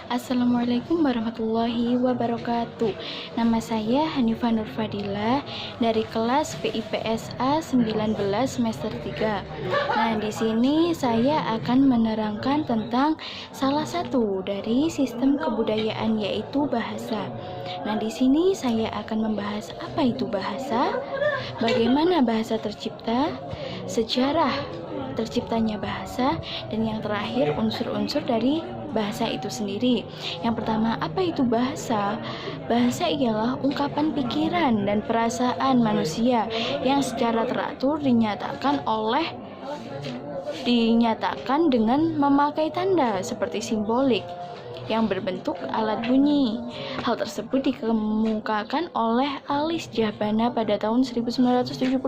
Assalamualaikum warahmatullahi wabarakatuh. Nama saya Hanifah Nur Fadila dari kelas PIPSA 19 semester 3. Nah, di sini saya akan menerangkan tentang salah satu dari sistem kebudayaan, yaitu bahasa. Nah, di sini saya akan membahas apa itu bahasa, bagaimana bahasa tercipta, sejarah terciptanya bahasa, dan yang terakhir unsur-unsur dari bahasa itu sendiri. Yang pertama, apa itu bahasa? Bahasa ialah ungkapan pikiran dan perasaan manusia yang secara teratur dinyatakan dengan memakai tanda seperti simbolik yang berbentuk alat bunyi. Hal tersebut dikemukakan oleh Alice Jahbana pada tahun 1977.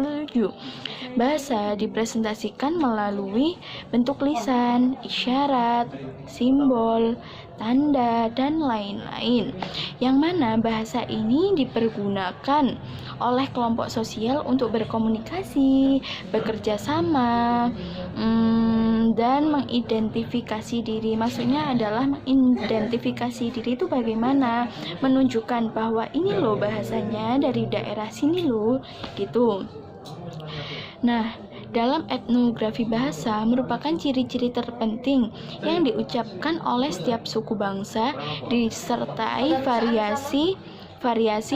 Bahasa dipresentasikan melalui bentuk lisan, isyarat, simbol, tanda, dan lain-lain, yang mana bahasa ini dipergunakan oleh kelompok sosial untuk berkomunikasi, bekerja sama, dan mengidentifikasi diri. Maksudnya adalah mengidentifikasi diri itu bagaimana? Menunjukkan bahwa ini loh bahasanya dari daerah sini loh, gitu. Nah, dalam etnografi bahasa merupakan ciri-ciri terpenting yang diucapkan oleh setiap suku bangsa, disertai variasi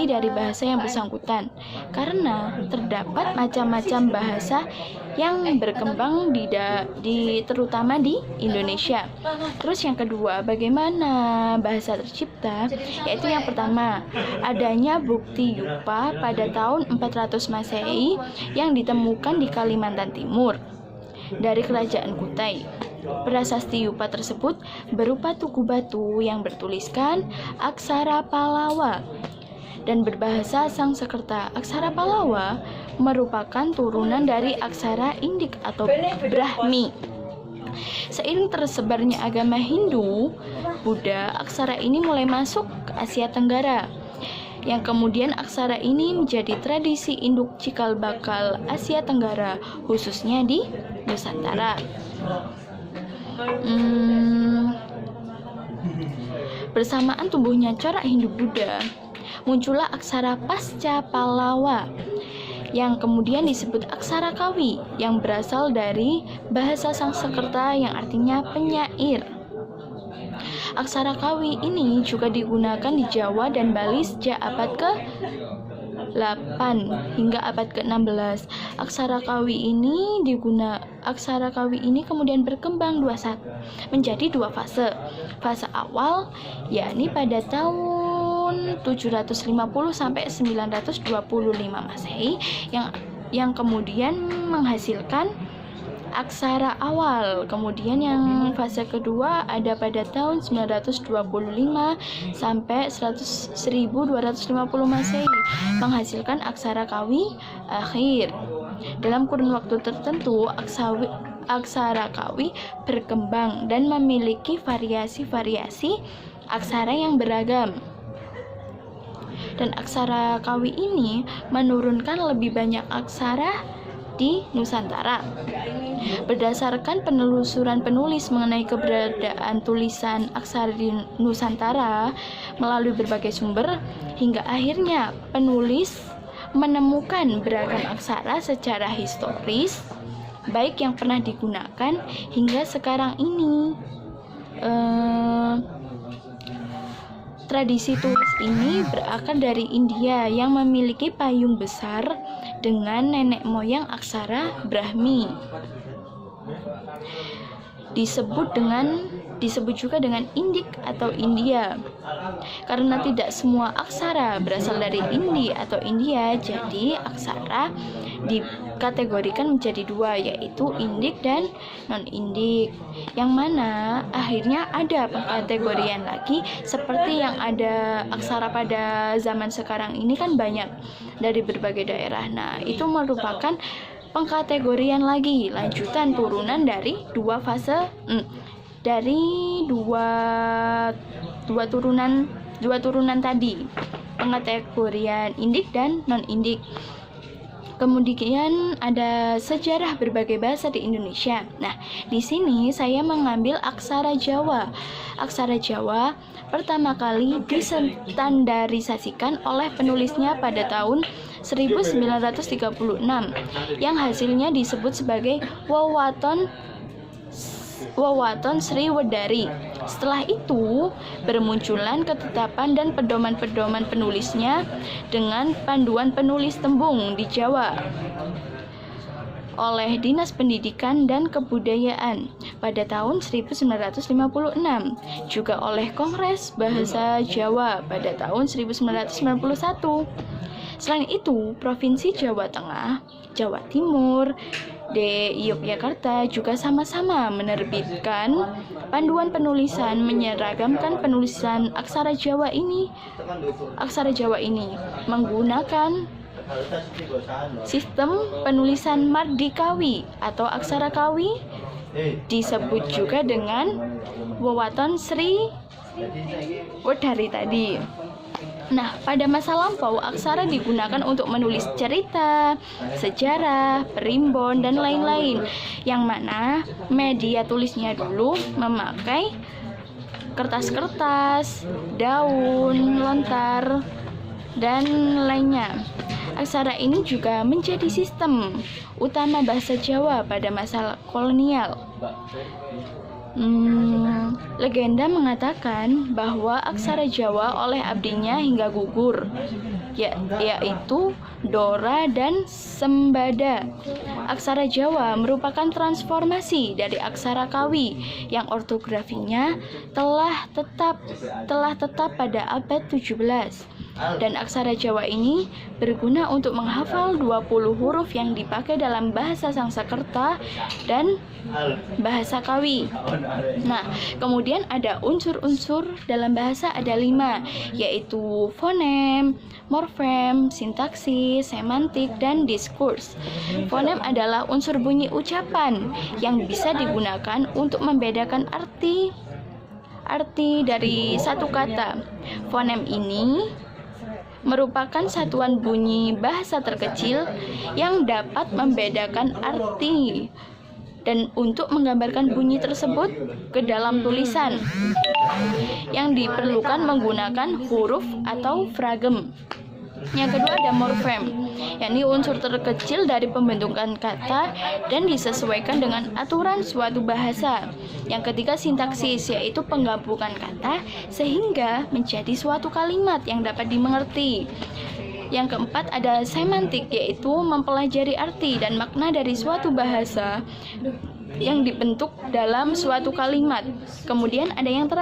dari bahasa yang bersangkutan, karena terdapat macam-macam bahasa yang berkembang terutama di Indonesia. Terus yang kedua, bagaimana bahasa tercipta? Yaitu yang pertama, adanya bukti Yupa pada tahun 400 Masehi yang ditemukan di Kalimantan Timur dari Kerajaan Kutai. Prasasti Yupa tersebut berupa tugu batu yang bertuliskan aksara Palawa dan berbahasa Sangsekerta. Aksara Palawa merupakan turunan dari aksara Indik atau Brahmi. Seiring tersebarnya agama Hindu, Buddha, aksara ini mulai masuk ke Asia Tenggara, yang kemudian aksara ini menjadi tradisi induk cikal bakal Asia Tenggara, khususnya di Nusantara. Bersamaan tumbuhnya corak Hindu-Buddha, muncullah aksara Pasca Palawa yang kemudian disebut aksara Kawi, yang berasal dari bahasa Sangsekerta yang artinya penyair. Aksara Kawi ini juga digunakan di Jawa dan Bali sejak abad ke-8 hingga abad ke-16. Aksara Kawi ini kemudian berkembang menjadi dua fase. Fase awal yakni pada tahun 750 sampai 925 Masehi yang kemudian menghasilkan aksara awal. Kemudian yang fase kedua ada pada tahun 925 sampai 1250 Masehi, menghasilkan aksara Kawi akhir. Dalam kurun waktu tertentu, aksara Kawi berkembang dan memiliki variasi-variasi aksara yang beragam. Dan aksara Kawi ini menurunkan lebih banyak aksara di Nusantara. Berdasarkan penelusuran penulis mengenai keberadaan tulisan aksara di Nusantara melalui berbagai sumber, hingga akhirnya penulis menemukan beragam aksara secara historis, baik yang pernah digunakan hingga sekarang ini. Tradisi tulis ini berakar dari India yang memiliki payung besar dengan nenek moyang aksara Brahmi. Disebut juga dengan Indik atau India. Karena tidak semua aksara berasal dari atau India, jadi aksara dikategorikan menjadi dua, yaitu Indik dan non-Indik, yang mana akhirnya ada pengkategorian lagi seperti yang ada aksara pada zaman sekarang ini kan banyak dari berbagai daerah. Nah, itu merupakan pengkategorian lagi, lanjutan turunan dari dua fase, dari dua turunan tadi, pengkategorian Indik dan non-Indik. Kemudian ada sejarah berbagai bahasa di Indonesia. Nah, di sini saya mengambil aksara Jawa. Aksara Jawa pertama kali distandarisasikan oleh penulisnya pada tahun 1936 yang hasilnya disebut sebagai Wewaton Sriwedari. Setelah itu bermunculan ketetapan dan pedoman-pedoman penulisnya dengan panduan penulis tembung di Jawa oleh Dinas Pendidikan dan Kebudayaan pada tahun 1956, juga oleh Kongres Bahasa Jawa pada tahun 1991. Selain itu, Provinsi Jawa Tengah, Jawa Timur, Yogyakarta juga sama-sama menerbitkan panduan penulisan menyeragamkan penulisan aksara Jawa ini menggunakan sistem penulisan Mardikawi atau aksara Kawi, disebut juga dengan Wewaton Sriwedari tadi. Nah, pada masa lampau, aksara digunakan untuk menulis cerita, sejarah, primbon, dan lain-lain, yang mana media tulisnya dulu memakai kertas-kertas, daun, lontar, dan lainnya. Aksara ini juga menjadi sistem utama bahasa Jawa pada masa kolonial. Legenda mengatakan bahwa aksara Jawa oleh abdinya hingga gugur, yaitu Dora dan Sembada. Aksara Jawa merupakan transformasi dari aksara Kawi yang ortografinya telah tetap pada abad 17. Dan aksara Jawa ini berguna untuk menghafal 20 huruf yang dipakai dalam bahasa Sangsekerta dan bahasa Kawi. Nah, kemudian ada unsur-unsur dalam bahasa ada 5, yaitu fonem, morfem, sintaksis, semantik, dan diskurs. Fonem adalah unsur bunyi ucapan yang bisa digunakan untuk membedakan arti dari satu kata. Fonem ini merupakan satuan bunyi bahasa terkecil yang dapat membedakan arti dan untuk menggambarkan bunyi tersebut ke dalam tulisan yang diperlukan menggunakan huruf atau fragem. Yang kedua ada morfem, yakni unsur terkecil dari pembentukan kata dan disesuaikan dengan aturan suatu bahasa. Yang ketiga sintaksis, yaitu penggabungan kata sehingga menjadi suatu kalimat yang dapat dimengerti. Yang keempat ada semantik, yaitu mempelajari arti dan makna dari suatu bahasa yang dibentuk dalam suatu kalimat. Kemudian ada yang terakhir